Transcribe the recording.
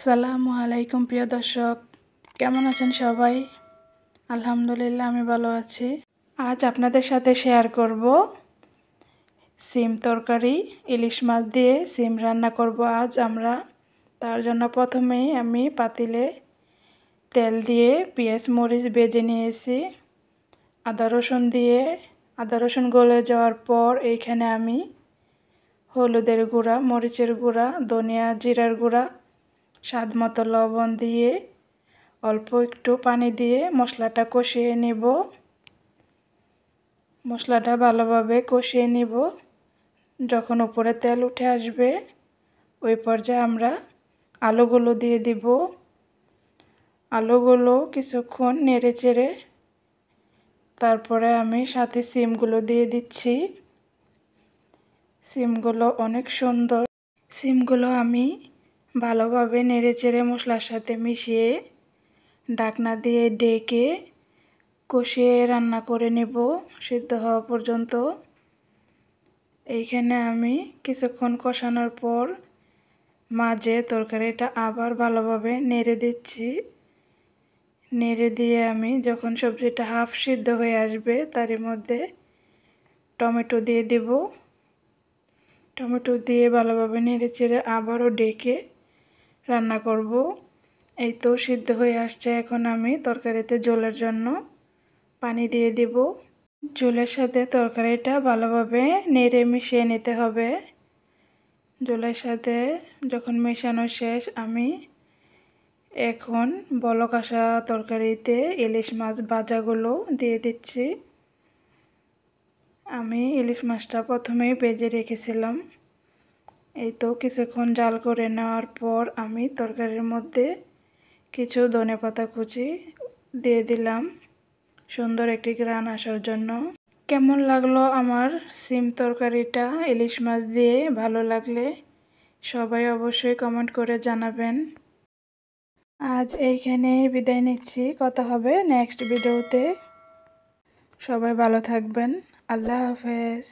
আসসালামু আলাইকুম প্রিয় দর্শক, কেমন আছেন সবাই? আলহামদুলিল্লাহ আমি ভালো আছি। আজ আপনাদের সাথে শেয়ার করব সিম তরকারি, ইলিশ মাছ দিয়ে সিম রান্না করব আজ আমরা। তার জন্য প্রথমেই আমি পাতিলে তেল দিয়ে পেঁয়াজ মরিচ ভেজে নিয়েছি। আদা রসুন গলে যাওয়ার পর এইখানে আমি হলুদের গুঁড়া, মরিচের গুঁড়া, ধনিয়া জিরার গুঁড়া, স্বাদ মতো লবণ দিয়ে অল্প একটু পানি দিয়ে মশলাটা কষিয়ে নেব। মশলাটা ভালোভাবে কষিয়ে নেব। যখন উপরে তেল উঠে আসবে ওই পর্যায়ে আমরা আলুগুলো দিয়ে দিব। আলুগুলো কিছুক্ষণ নেড়ে চেড়ে তারপরে আমি সাথে সিমগুলো দিয়ে দিচ্ছি। সিমগুলো অনেক সুন্দর। সিমগুলো আমি ভালোভাবে নেড়ে চেড়ে মশলার সাথে মিশিয়ে ঢাকনা দিয়ে ঢেকে কষিয়ে রান্না করে নেব সিদ্ধ হওয়া পর্যন্ত। এইখানে আমি কিছুক্ষণ কষানোর পর মাঝে তরকারিটা আবার ভালোভাবে নেড়ে দিচ্ছি। নেড়ে দিয়ে আমি যখন সবজিটা হাফ সিদ্ধ হয়ে আসবে তার মধ্যে টমেটো দিয়ে দেব। টমেটো দিয়ে ভালোভাবে নেড়ে চেড়ে আবারও ঢেকে রান্না করব। এই তো সিদ্ধ হয়ে আসছে। এখন আমি তরকারিতে ঝোলের জন্য পানি দিয়ে দেব। ঝোলের সাথে তরকারিটা ভালোভাবে নেড়ে মিশিয়ে নিতে হবে। ঝোলের সাথে যখন মেশানো শেষ আমি এখন বলক আসা তরকারিতে ইলিশ মাছ ভাজাগুলো দিয়ে দিচ্ছি। আমি ইলিশ মাছটা প্রথমেই ভেজে রেখেছিলাম। এই তো কিছুক্ষণ জাল করে নেওয়ার পর আমি তরকারির মধ্যে কিছু ধনেপাতা কুচি দিয়ে দিলাম সুন্দর একটি ঘ্রাণ আসার জন্য। কেমন লাগলো আমার সিম তরকারিটা ইলিশ মাছ দিয়ে? ভালো লাগলে সবাই অবশ্যই কমেন্ট করে জানাবেন। আজ এইখানেই বিদায় নিচ্ছি। কথা হবে নেক্সট ভিডিওতে। সবাই ভালো থাকবেন। আল্লাহ হাফেজ।